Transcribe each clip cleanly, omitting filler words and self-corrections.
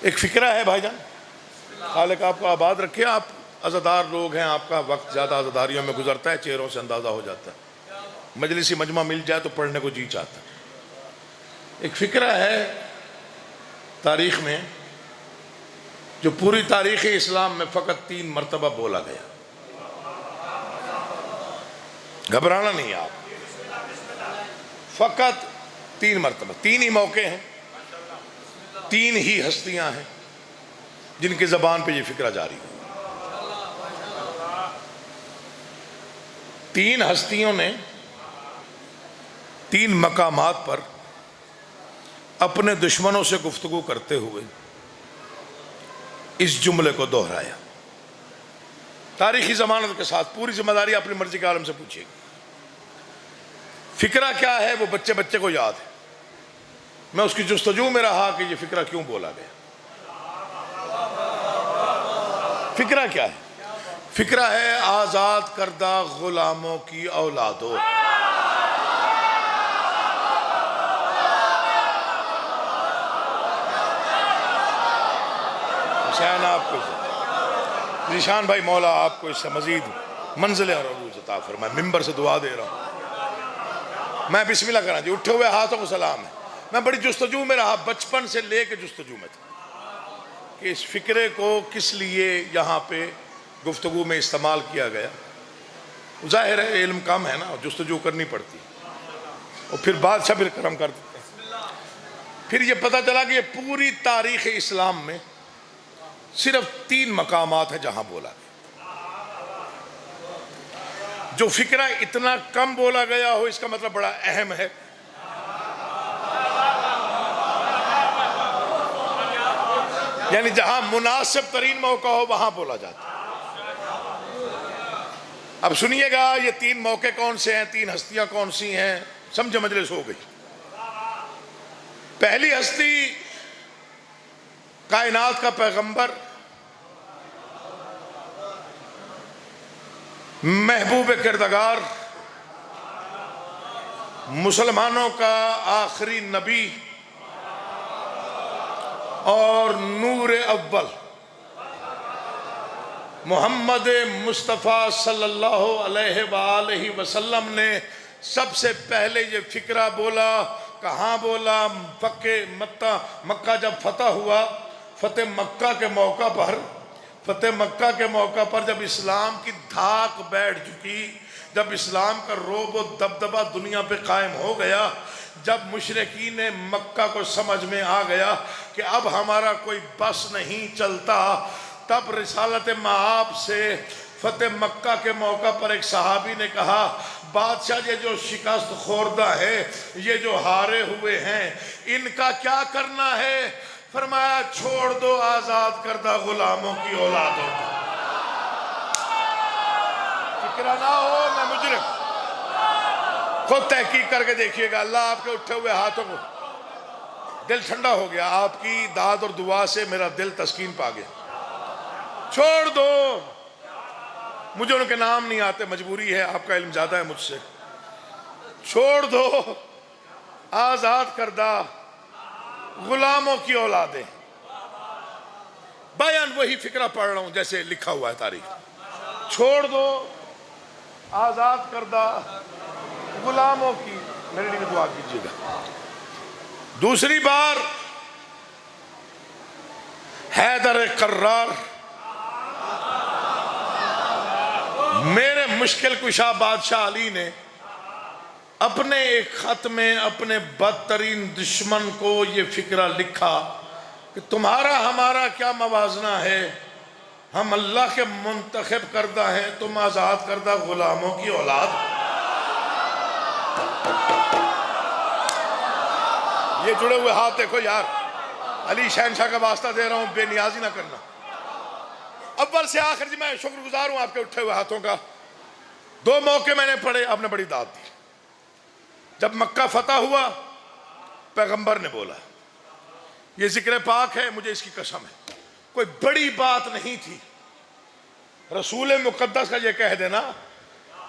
ایک فکرہ ہے بھائی جان، خالق آپ کو آباد رکھے، آپ عزادار لوگ ہیں، آپ کا وقت زیادہ عزاداریوں میں گزرتا ہے، چہروں سے اندازہ ہو جاتا ہے، مجلسی مجمع مل جائے تو پڑھنے کو جی چاہتا ہے۔ ایک فکرہ ہے تاریخ میں جو پوری تاریخ اسلام میں فقط 3 مرتبہ بولا گیا۔ گھبرانا نہیں آپ، فقط 3 مرتبہ، 3 ہی موقع ہیں، 3 ہی ہستیاں ہیں جن کی زبان پہ یہ فکرہ جاری ہے۔ 3 ہستیوں نے 3 مقامات پر اپنے دشمنوں سے گفتگو کرتے ہوئے اس جملے کو دہرایا، تاریخی ضمانت کے ساتھ، پوری ذمہ داری اپنی مرضی کے عالم سے پوچھیے گا۔ فکرہ کیا ہے وہ بچے بچے کو یاد ہے، میں اس کی جستجو میں رہا کہ یہ فکرہ کیوں بولا گیا۔ فکرہ کیا ہے؟ فکرہ ہے آزاد کردہ غلاموں کی اولادوں۔ حسین آپ کو ذیشان بھائی، مولا آپ کو اس سے مزید منزل اور عروج عطا فرمائے۔ ممبر سے دعا دے رہا ہوں، میں بسم اللہ کرنا جی، اٹھے ہوئے ہاتھوں کو سلام ہے۔ میں بڑی جستجو میں رہا، بچپن سے لے کے جستجو میں تھا کہ اس فکرے کو کس لیے یہاں پہ گفتگو میں استعمال کیا گیا۔ ظاہر ہے علم کم ہے نا، جستجو کرنی پڑتی، اور پھر بادشاہ بھی کرم کر دیتے ہیں۔ پھر یہ پتہ چلا کہ یہ پوری تاریخ اسلام میں صرف 3 مقامات ہیں جہاں بولا گیا۔ جو فکرہ اتنا کم بولا گیا ہو اس کا مطلب بڑا اہم ہے۔ یعنی جہاں مناسب ترین موقع ہو وہاں بولا جاتا ہے۔ اب سنیے گا یہ 3 موقع کون سے ہیں، 3 ہستیاں کون سی ہیں، سمجھے مجلس ہو گئی۔ پہلی ہستی کائنات کا پیغمبر، محبوب کردگار، مسلمانوں کا آخری نبی اور نور اول محمد مصطفیٰ صلی اللہ علیہ وآلہ وسلم نے سب سے پہلے یہ فکرہ بولا۔ کہاں بولا؟ مکہ جب فتح ہوا، فتح مکہ کے موقع پر جب اسلام کی دھاک بیٹھ چکی، جب اسلام کا رعب و دبدبہ دنیا پہ قائم ہو گیا، جب مشرکین مکہ کو سمجھ میں آ گیا کہ اب ہمارا کوئی بس نہیں چلتا، تب رسالت مآب سے فتح مکہ کے موقع پر ایک صحابی نے کہا، بادشاہ یہ جو شکست خوردہ ہے، یہ جو ہارے ہوئے ہیں، ان کا کیا کرنا ہے؟ فرمایا چھوڑ دو آزاد کردہ غلاموں کی اولادوں کو۔ فکرہ نہ ہو میں مجرم، خود تحقیق کر کے دیکھیے گا۔ اللہ آپ کے اٹھے ہوئے ہاتھوں کو، دل ٹھنڈا ہو گیا، آپ کی داد اور دعا سے میرا دل تسکین پا گیا۔ چھوڑ دو، مجھے ان کے نام نہیں آتے، مجبوری ہے، آپ کا علم زیادہ ہے مجھ سے۔ چھوڑ دو آزاد کردہ غلاموں کی اولادیں۔ بیان وہی فکرہ پڑھ رہا ہوں جیسے لکھا ہوا ہے تاریخ۔ چھوڑ دو آزاد کردہ غلاموں کی، میرے لیے دعا کیجیے گا۔ دوسری بار حیدر کرار، میرے مشکل کشا بادشاہ علی نے اپنے ایک خط میں اپنے بدترین دشمن کو یہ فکرہ لکھا کہ تمہارا ہمارا کیا موازنہ ہے، ہم اللہ کے منتخب کردہ ہیں، تم آزاد کردہ غلاموں کی اولاد۔ یہ جڑے ہوئے ہاتھ دیکھو یار، علی شہنشاہ کا واسطہ دے رہا ہوں، بے نیازی نہ کرنا۔ اول سے آخر جی میں شکر گزار ہوں آپ کے اٹھے ہوئے ہاتھوں کا۔ 2 موقع میں نے پڑھے، آپ نے بڑی داد دی۔ جب مکہ فتح ہوا، پیغمبر نے بولا، یہ ذکر پاک ہے، مجھے اس کی قسم ہے، کوئی بڑی بات نہیں تھی رسول مقدس کا یہ کہہ دینا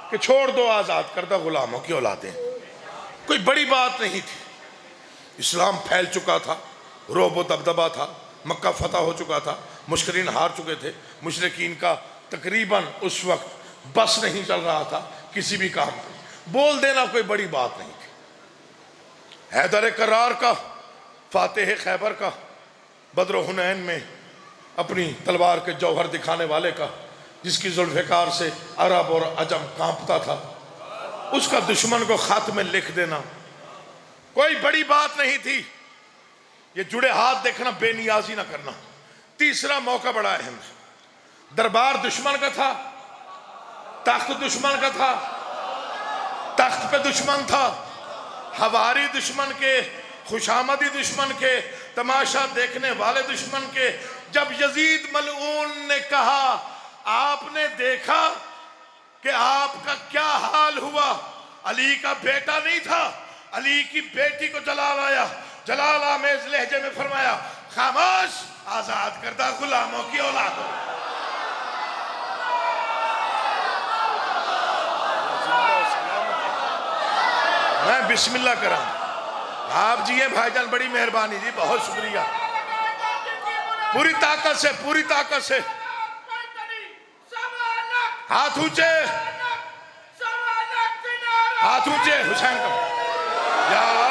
کہ چھوڑ دو آزاد کردہ غلاموں کی اولادیں، کوئی بڑی بات نہیں تھی۔ اسلام پھیل چکا تھا، رعب و دبدبہ تھا، مکہ فتح ہو چکا تھا، مشرکین ہار چکے تھے، مشرکین کا تقریباً اس وقت بس نہیں چل رہا تھا کسی بھی کام پہ، بول دینا کوئی بڑی بات نہیں تھی۔ حیدر کرار کا، فاتح خیبر کا، بدر و حنین میں اپنی تلوار کے جوہر دکھانے والے کا، جس کی ذوالفقار سے عرب اور عجم کانپتا تھا، اس کا دشمن کو خط میں لکھ دینا کوئی بڑی بات نہیں تھی۔ یہ جڑے ہاتھ دیکھنا، بے نیازی نہ کرنا۔ تیسرا موقع بڑا اہم ہے، دربار دشمن کا تھا، تخت دشمن کا تھا، تخت پہ دشمن تھا، ہواری دشمن کے، خوشامدی دشمن کے، تماشا دیکھنے والے دشمن کے۔ جب یزید ملعون نے کہا آپ نے دیکھا کہ آپ کا کیا حال ہوا، علی کا بیٹا نہیں تھا، علی کی بیٹی کو جلال آیا، جلال آمیز لہجے میں فرمایا خاموش، آزاد کردہ غلاموں کی اولاد ہو۔ میں بسم اللہ کرام، آپ جی ہیں بھائی جان، بڑی مہربانی جی، بہت شکریہ، پوری طاقت سے، پوری طاقت سے ہاتھ اونچے، ہاتھ اونچے، حسین کا یا